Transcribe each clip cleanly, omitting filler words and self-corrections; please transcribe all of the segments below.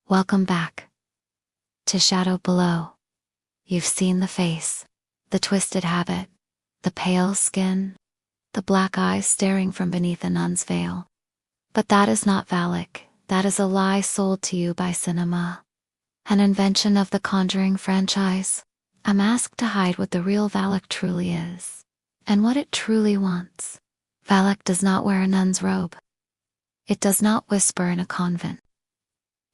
Welcome back to Shadow Below. You've seen the face, the twisted habit, the pale skin, the black eyes staring from beneath a nun's veil. But that is not Valak. That is a lie sold to you by cinema. An invention of the Conjuring franchise. A mask to hide what the real Valak truly is. And what it truly wants. Valak does not wear a nun's robe. It does not whisper in a convent.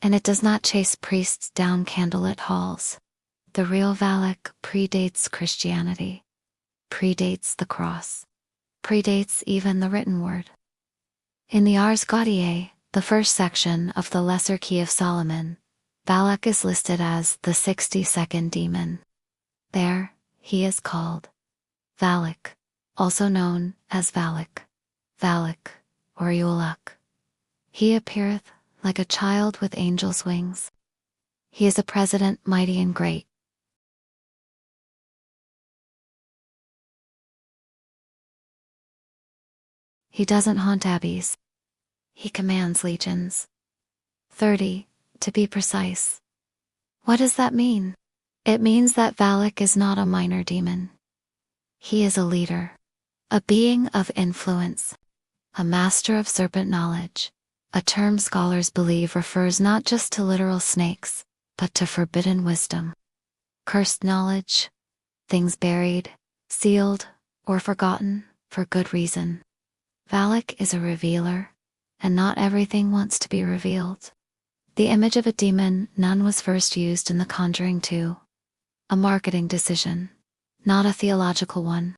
And it does not chase priests down candlelit halls. The real Valak predates Christianity. Predates the cross. Predates even the written word. In the Ars Gaudiae, the first section of the Lesser Key of Solomon, Valak is listed as the 62nd demon. There, he is called Valak, also known as Valak, Valak, or Yulak. He appeareth like a child with angel's wings. He is a president mighty and great. He doesn't haunt abbeys. He commands legions. 30, to be precise. What does that mean? It means that Valak is not a minor demon. He is a leader, a being of influence, a master of serpent knowledge, a term scholars believe refers not just to literal snakes, but to forbidden wisdom. Cursed knowledge, things buried, sealed, or forgotten, for good reason. Valak is a revealer, and not everything wants to be revealed. The image of a demon nun was first used in The Conjuring 2. A marketing decision, not a theological one.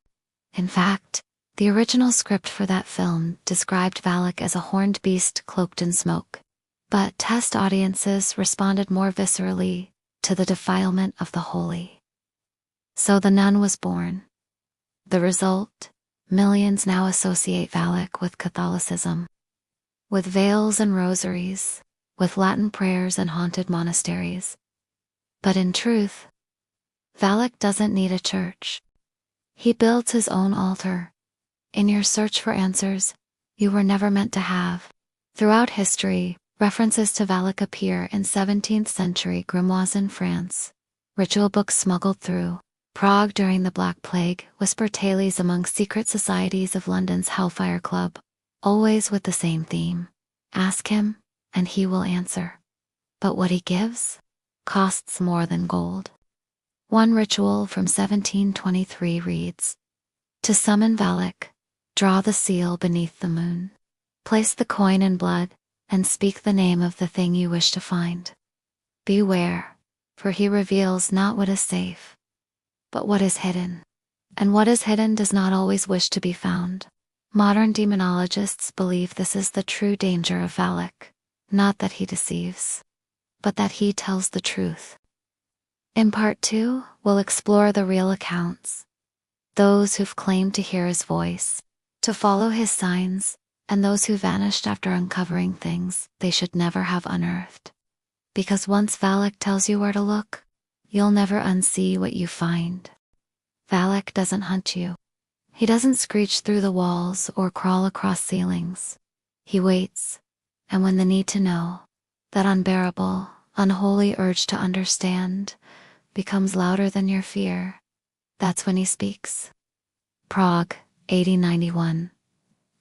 In fact, the original script for that film described Valak as a horned beast cloaked in smoke. But test audiences responded more viscerally to the defilement of the holy. So the nun was born. The result? Millions now associate Valak with Catholicism. With veils and rosaries, with Latin prayers and haunted monasteries. But in truth, Valak doesn't need a church. He builds his own altar. In your search for answers you were never meant to have. Throughout history, references to Valak appear in 17th century grimoires in France, ritual books smuggled through Prague during the Black Plague, whisper tales among secret societies of London's Hellfire Club, always with the same theme. Ask him, and he will answer. But what he gives costs more than gold. One ritual from 1723 reads, "To summon Valak, draw the seal beneath the moon. Place the coin in blood, and speak the name of the thing you wish to find. Beware, for he reveals not what is safe, but what is hidden. And what is hidden does not always wish to be found." Modern demonologists believe this is the true danger of Valak, not that he deceives, but that he tells the truth. In part 2, we'll explore the real accounts. Those who've claimed to hear his voice, to follow his signs, and those who vanished after uncovering things they should never have unearthed. Because once Valak tells you where to look, you'll never unsee what you find. Valak doesn't hunt you. He doesn't screech through the walls or crawl across ceilings. He waits, and when the need to know, that unbearable, unholy urge to understand, becomes louder than your fear, that's when he speaks. Prague, 1891.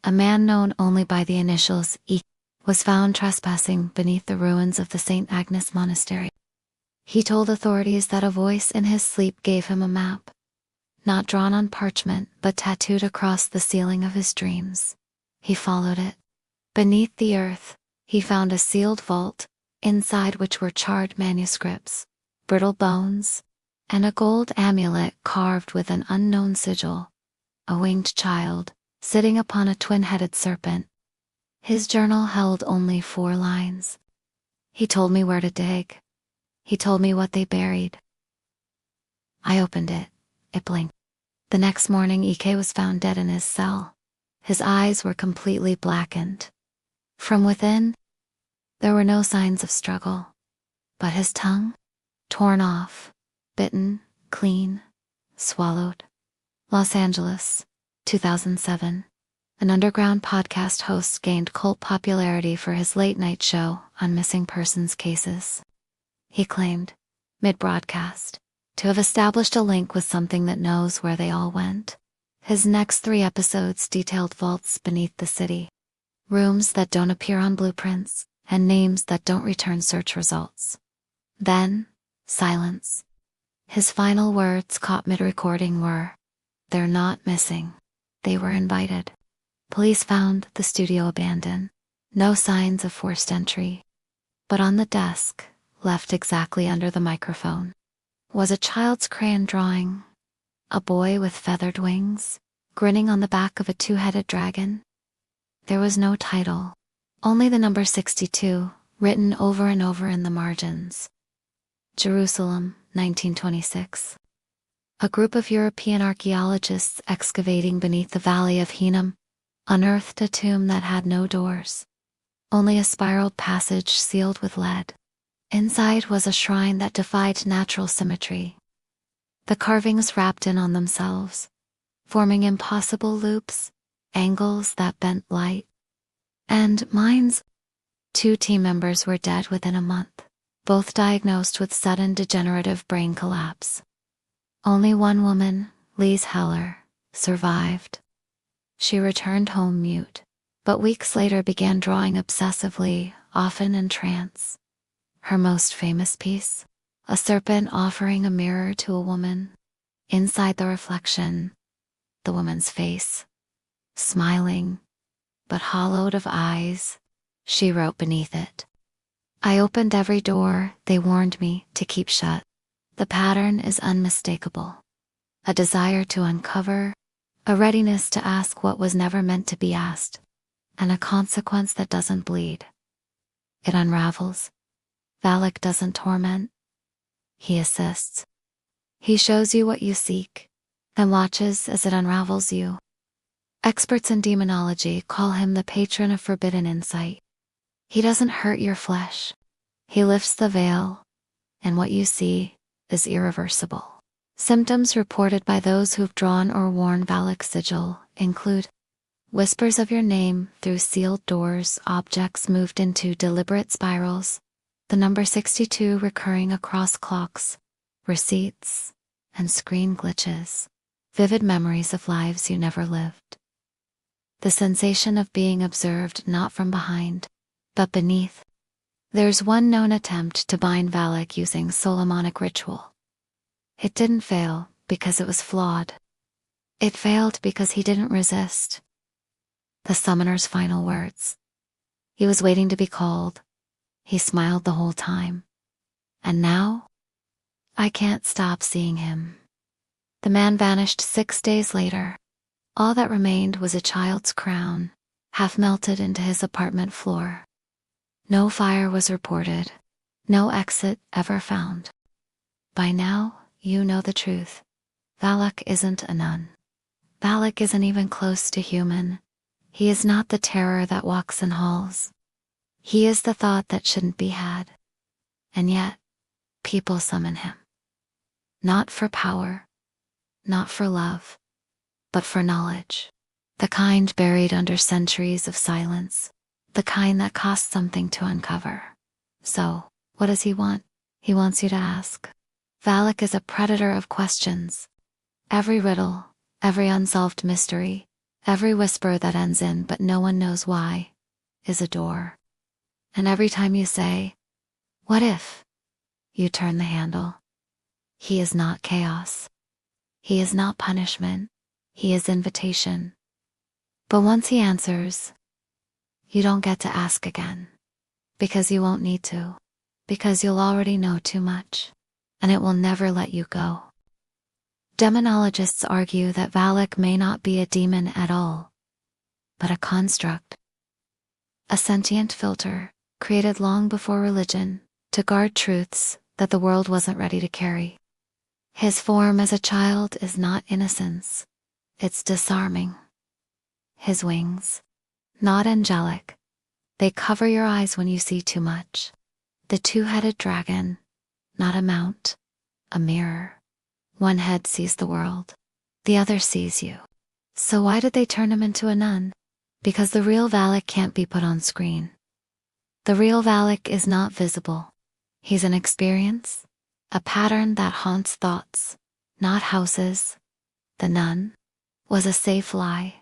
A man known only by the initials E was found trespassing beneath the ruins of the St. Agnes Monastery. He told authorities that a voice in his sleep gave him a map, not drawn on parchment but tattooed across the ceiling of his dreams. He followed it. Beneath the earth, he found a sealed vault, inside which were charred manuscripts, brittle bones, and a gold amulet carved with an unknown sigil. A winged child, sitting upon a twin-headed serpent. His journal held only 4 lines. He told me where to dig. He told me what they buried. I opened it. It blinked. The next morning Ike was found dead in his cell. His eyes were completely blackened. From within, there were no signs of struggle. But his tongue? Torn off, bitten, clean, swallowed. Los Angeles, 2007. An underground podcast host gained cult popularity for his late-night show on missing persons cases. he claimed, mid-broadcast, to have established a link with something that knows where they all went. His next 3 episodes detailed vaults beneath the city, rooms that don't appear on blueprints, and names that don't return search results. Then, silence. His final words caught mid-recording were, "They're not missing. They were invited." Police found the studio abandoned. No signs of forced entry. But on the desk, left exactly under the microphone, was a child's crayon drawing. A boy with feathered wings, grinning on the back of a 2-headed dragon. There was no title, only the number 62, written over and over in the margins. Jerusalem, 1926. A group of European archaeologists excavating beneath the valley of Hinnom unearthed a tomb that had no doors, only a spiraled passage sealed with lead. Inside was a shrine that defied natural symmetry. The carvings wrapped in on themselves, forming impossible loops, angles that bent light. And minds. 2 team members were dead within a month, both diagnosed with sudden degenerative brain collapse. Only one woman, Lise Heller, survived. She returned home mute, but weeks later began drawing obsessively, often in trance. Her most famous piece? A serpent offering a mirror to a woman. Inside the reflection, the woman's face, smiling, but hollowed of eyes. She wrote beneath it, "I opened every door they warned me to keep shut. The pattern is unmistakable. A desire to uncover, a readiness to ask what was never meant to be asked, and a consequence that doesn't bleed. It unravels. Valak doesn't torment. He assists. He shows you what you seek, and watches as it unravels you." Experts in demonology call him the patron of forbidden insight. He doesn't hurt your flesh. He lifts the veil, and what you see is irreversible. Symptoms reported by those who've drawn or worn Valak's sigil include whispers of your name through sealed doors, objects moved into deliberate spirals, the number 62 recurring across clocks, receipts, and screen glitches, vivid memories of lives you never lived. The sensation of being observed not from behind, but beneath. There's one known attempt to bind Valak using Solomonic ritual. It didn't fail because it was flawed. It failed because he didn't resist. The summoner's final words. He was waiting to be called. He smiled the whole time. And now, I can't stop seeing him. The man vanished 6 days later. All that remained was a child's crown, half melted into his apartment floor. No fire was reported. No exit ever found. By now, you know the truth. Valak isn't a nun. Valak isn't even close to human. He is not the terror that walks in halls. He is the thought that shouldn't be had. And yet, people summon him. Not for power, not for love, but for knowledge. The kind buried under centuries of silence. The kind that costs something to uncover. So, what does he want? He wants you to ask. Valak is a predator of questions. Every riddle, every unsolved mystery, every whisper that ends in "but no one knows why," is a door. And every time you say, "What if?" you turn the handle. He is not chaos. He is not punishment. He is invitation. But once he answers, you don't get to ask again. Because you won't need to. Because you'll already know too much. And it will never let you go. Demonologists argue that Valak may not be a demon at all, but a construct. A sentient filter, created long before religion, to guard truths that the world wasn't ready to carry. His form as a child is not innocence. It's disarming. His wings, not angelic. They cover your eyes when you see too much. The 2-headed dragon, not a mount, a mirror. One head sees the world, the other sees you. So why did they turn him into a nun? Because the real Valak can't be put on screen. The real Valak is not visible. He's an experience, a pattern that haunts thoughts, not houses. The nun was a safe lie,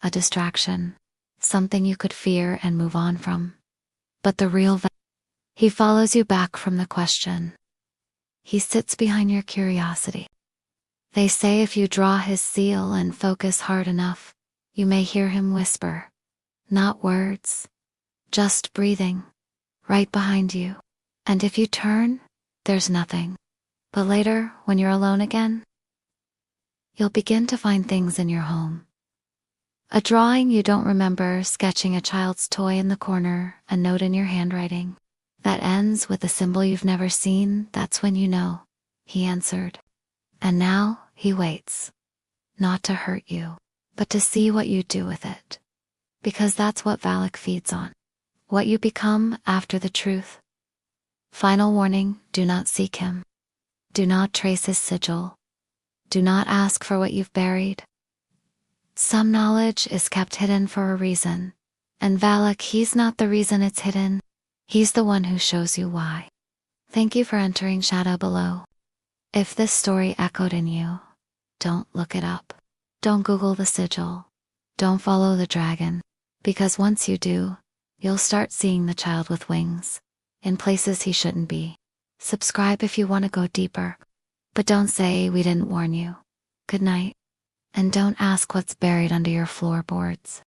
a distraction, something you could fear and move on from. But the real he follows you back from the question. He sits behind your curiosity. They say if you draw his seal and focus hard enough, you may hear him whisper. Not words, just breathing, right behind you. And if you turn, there's nothing. But later, when you're alone again, you'll begin to find things in your home. A drawing you don't remember, sketching a child's toy in the corner, a note in your handwriting that ends with a symbol you've never seen. That's when you know, he answered. And now he waits, not to hurt you, but to see what you do with it. Because that's what Valak feeds on. What you become after the truth. Final warning, do not seek him. Do not trace his sigil. Do not ask for what you've buried. Some knowledge is kept hidden for a reason. And Valak, he's not the reason it's hidden. He's the one who shows you why. Thank you for entering Shadow Below. If this story echoed in you, don't look it up. Don't Google the sigil. Don't follow the dragon. Because once you do, you'll start seeing the child with wings in places he shouldn't be. Subscribe if you want to go deeper. But don't say we didn't warn you. Good night. And don't ask what's buried under your floorboards.